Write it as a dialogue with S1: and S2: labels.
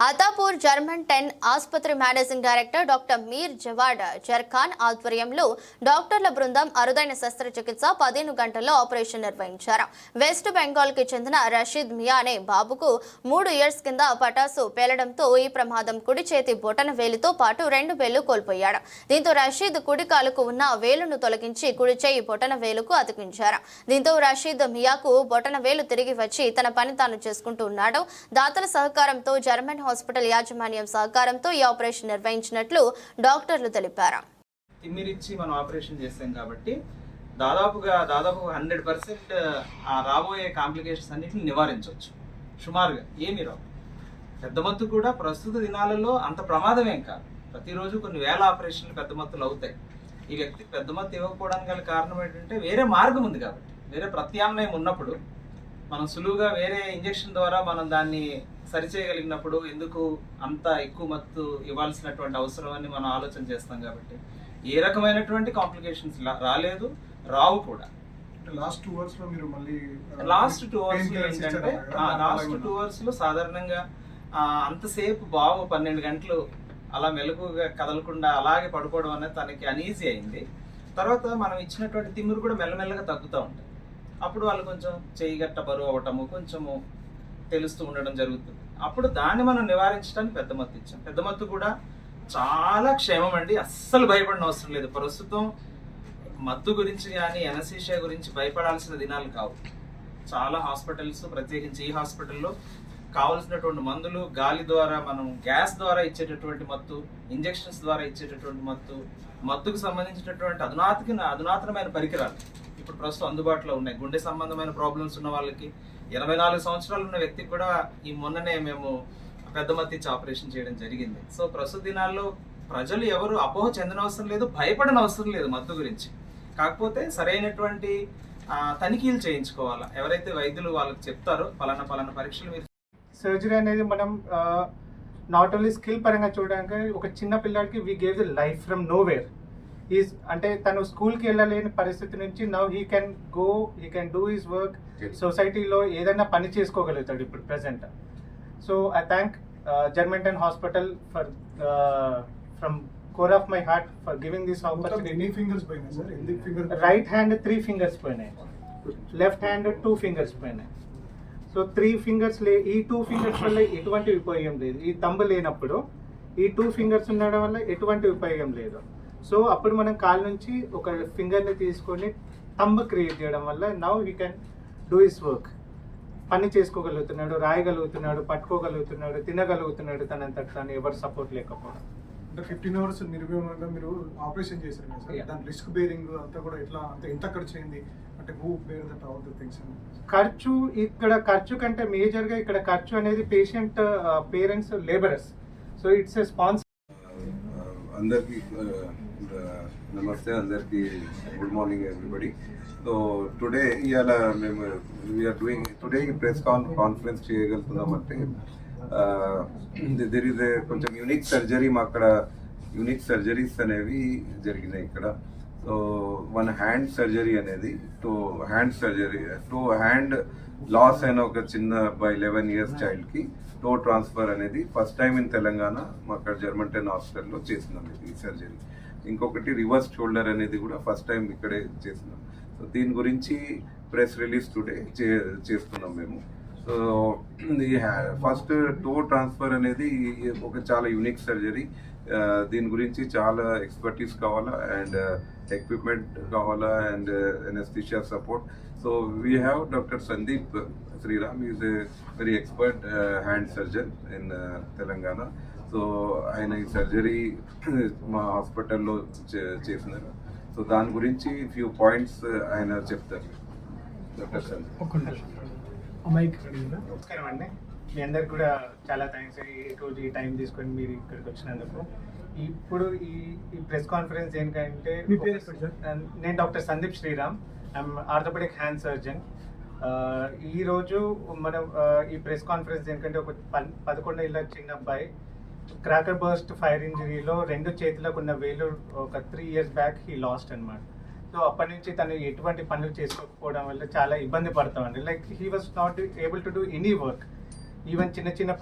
S1: Attapur German 10 ఆసుపత్రి managing director doctor మీర్ జవాడ్ జర్ఖాన్ ఆధ్వర్యంలో డాక్టర్ల బృందం అరుదైన శస్త్రచికిత్స 15 గంటల్లో ఆపరేషన్ నిర్వహించారు. వెస్ట్ బెంగాల్ కి చెందిన రషీద్ మియా అనే బాబుకు 3 ఇయర్స్ కింద పటాసు పేలడంతో ఈ ప్రమాదం కుడి చేతి బొటన వేలుతో పాటు 2 వేళ్లు కోల్పోయాడు. దీంతో రషీద్ కుడి కాలుకు ఉన్న వేలును తొలగించి కుడి చేయి బొటన వేలుకు అతికించారు. దీంతో రషీద్ మియాకు బొటన వేలు తిరిగి వచ్చి తన పని తాను చేసుకుంటూ ఉన్నాడు. దాతల సహకారంతో జర్మన్ హాస్పిటల్ యాజమాన్యం సహకారంతో ఈ ఆపరేషన్ నిర్వహించినట్లు డాక్టర్లు తెలిపారు.
S2: తిమ్మిరిచ్చి మనం ఆపరేషన్ చేస్తాం కాబట్టి దాదాపుగా 100% ఆ రాబోయే కాంప్లికేషన్స్ అన్నిటిని నివారించవచ్చు. సుమారుగా ఏమి రావు. పెద్ద మత్తు కూడా ప్రస్తుత దినాలలో అంత ప్రమాదమేం కాదు. ప్రతిరోజు కొన్ని వేల ఆపరేషన్లు పెద్ద మత్తులు అవుతాయి. ఈ వ్యక్తికి పెద్ద మత్తు ఇవ్వకపోవడానికి గల కారణం ఏంటంటే వేరే మార్గం ఉంది కాబట్టి, వేరే ప్రత్యామ్నాయం ఉన్నప్పుడు మనం సులువుగా వేరే ఇంజెక్షన్ ద్వారా మనం దాన్ని సరిచేయగలిగినప్పుడు ఎందుకు అంత ఎక్కువ మత్తు ఇవ్వాల్సినటువంటి అవసరం అని మనం ఆలోచన చేస్తాం. కాబట్టి ఏ రకమైనటువంటి కాంప్లికేషన్స్ రాలేదు, రావు కూడా.
S3: లాస్ట్ 2 అవర్స్ లో మీరు మళ్ళీ
S2: లాస్ట్ 2 అవర్స్ లో ఏంటంటే లాస్ట్ 2 అవర్స్ లో సాధారణంగా అంతసేపు బాబు 12 గంటలు అలా మెలకుగా కదలకుండా అలాగే పడుకోవడం అనేది తనకి అనీజీ అయింది. తర్వాత మనం ఇచ్చినటువంటి తిమ్మిరి కూడా మెల్లమెల్లగా తగ్గుతూ ఉంటుంది. అప్పుడు వాళ్ళు కొంచెం చేయి గట్ట బరువు అవ్వటము కొంచెము తెలుస్తూ ఉండడం జరుగుతుంది. అప్పుడు దాన్ని మనం నివారించడానికి పెద్ద మత్తు ఇచ్చాం. పెద్ద మత్తు కూడా చాలా క్షేమం అండి, అస్సలు భయపడిన అవసరం లేదు. ప్రస్తుతం మత్తు గురించి కానీ ఎనసీషియా గురించి భయపడాల్సిన దినాలు కావు. చాలా హాస్పిటల్స్, ప్రత్యేకించి ఈ హాస్పిటల్లో కావలసినటువంటి మందులు గాలి ద్వారా, మనం గ్యాస్ ద్వారా ఇచ్చేటటువంటి మత్తు, ఇంజెక్షన్స్ ద్వారా ఇచ్చేటటువంటి మత్తుకు సంబంధించినటువంటి అధునాతనమైన పరికరాలు ఇప్పుడు ప్రస్తుతం అందుబాటులో ఉన్నాయి. గుండె సంబంధమైన ప్రాబ్లమ్స్ ఉన్న వాళ్ళకి, 84 సంవత్సరాలు ఉన్న వ్యక్తికి కూడా ఈ మొన్ననే మేము పెద్ద మత్తు ఇచ్చి ఆపరేషన్ చేయడం జరిగింది. సో ప్రస్తుత దినాల్లో ప్రజలు ఎవరు అపోహ చెందనవసరం లేదు, భయపడన అవసరం లేదు మత్తు గురించి. కాకపోతే సరైనటువంటి తనిఖీలు చేయించుకోవాలా. ఎవరైతే వైద్యులు వాళ్ళకి చెప్తారో పలానా పరీక్షలు మీరు.
S4: సర్జరీ అనేది మనం నాట్ ఓన్లీ స్కిల్ పరంగా చూడడానికి, ఒక చిన్న పిల్లాడికి we gave the life from nowhere. అంటే తను స్కూల్కి వెళ్ళలేని పరిస్థితి నుంచి now he can do his work. సొసైటీలో ఏదైనా పని చేసుకోగలుగుతాడు ఇప్పుడు present. So I thank German 10 hospital for from core of my heart for giving this opportunity. Right hand 3 fingers పోయినాయి, లెఫ్ట్ హ్యాండ్ 2 ఫింగర్స్ పోయినాయి. సో 3 ఫింగర్స్ ఈ 2 ఫింగర్స్ వల్ల ఎటువంటి ఉపయోగం లేదు. ఈ తంబు లేనప్పుడు ఈ 2 ఫింగర్స్ ఉండడం వల్ల ఎటువంటి ఉపయోగం లేదు. సో అప్పుడు మనం కాలు నుంచి ఒక ఫింగర్ని తీసుకొని తంబ్ క్రియేట్ చేయడం వల్ల now he can do his work. పని చేసుకోగలుగుతున్నాడు, రాయగలుగుతున్నాడు, పట్టుకోగలుగుతున్నాడు, తినగలుగుతున్నాడు తనంతట తాను, ఎవరు సపోర్ట్ లేకపోవడం.
S3: అంటే 15 అవర్స్ నిర్వహణగా మీరు ఆపరేషన్ చేశారు కదా సార్, దాని రిస్క్ బేరింగ్ అంతా కూడా ఎట్లా, అంటే ఎంత ఖర్చు అయింది, అంటే who bear that all the things?
S4: ఖర్చు కంటే మేజర్గా ఇక్కడ ఖర్చు అనేది patient parents, labourers. So it's a sponsor.
S5: అందరికీ నమస్తే, అందరికీ good morning everybody. So today ఇవాళ మేము వీఆర్ డూయింగ్ టుడే ఈ ప్రెస్ కాన్ఫరెన్స్ చేయగలుగుతున్నామంటే దెర్ ఈజ్ ఏ కొంచెం యూనిక్ సర్జరీ. మా అక్కడ యూనిక్ సర్జరీస్ అనేవి జరిగినాయి ఇక్కడ. సో వన్ హ్యాండ్ సర్జరీ అనేది, టూ హ్యాండ్ లాస్ అయిన ఒక చిన్న 11 ఇయర్స్ చైల్డ్కి టో ట్రాన్స్ఫర్ అనేది ఫస్ట్ టైం ఇన్ తెలంగాణ మా అక్కడ జర్మన్ 10 హాస్పిటల్లో చేసినాం ఈ సర్జరీ. ఇంకొకటి రివర్స్ షోల్డర్ అనేది కూడా ఫస్ట్ టైం ఇక్కడే చేసినాం. సో దీని గురించి ప్రెస్ రిలీజ్ టుడే చేస్తున్నాం మేము. సో ఈ ఫస్ట్ టో ట్రాన్స్ఫర్ అనేది ఒక చాలా యూనిక్ సర్జరీ. దీని గురించి చాలా ఎక్స్పర్టీస్ కావాలా అండ్ ఎక్విప్మెంట్ కావాలా and anaesthesia support. So we have doctor Sandeep Sriram, is a very expert hand surgeon in Telangana. So ఆయన ఈ సర్జరీ మా హాస్పిటల్లో చేసినారు. సో దాని గురించి ఫ్యూ పాయింట్స్ ఆయన చెప్తారు. డాక్టర్ సందీప్.
S4: నమస్కారం అండి, మీ అందరికి కూడా చాలా థ్యాంక్స్ ఈరోజు ఈ టైం తీసుకొని మీరు ఇక్కడికి వచ్చినందుకు. ఇప్పుడు ఈ ప్రెస్ కాన్ఫరెన్స్ ఏంటంటే, నేను doctor Sandeep Sriram, I'm orthopaedic hand surgeon. ఈరోజు మనం ఈ ప్రెస్ కాన్ఫరెన్స్ ఏంటంటే, ఒక 11 ఏళ్ళ చిన్న అబ్బాయి క్రాకర్ బర్స్ట్ ఫైర్ ఇంజరీలో 2 చేతులకు ఉన్న వేలు ఒక 3 years బ్యాక్ హీ లాస్ట్ అనమాట. సో అప్పటి నుంచి తను ఎటువంటి పనులు చేసుకోకపోవడం వల్ల చాలా ఇబ్బంది పడతామండి. Like he was not able to do any work, even చిన్న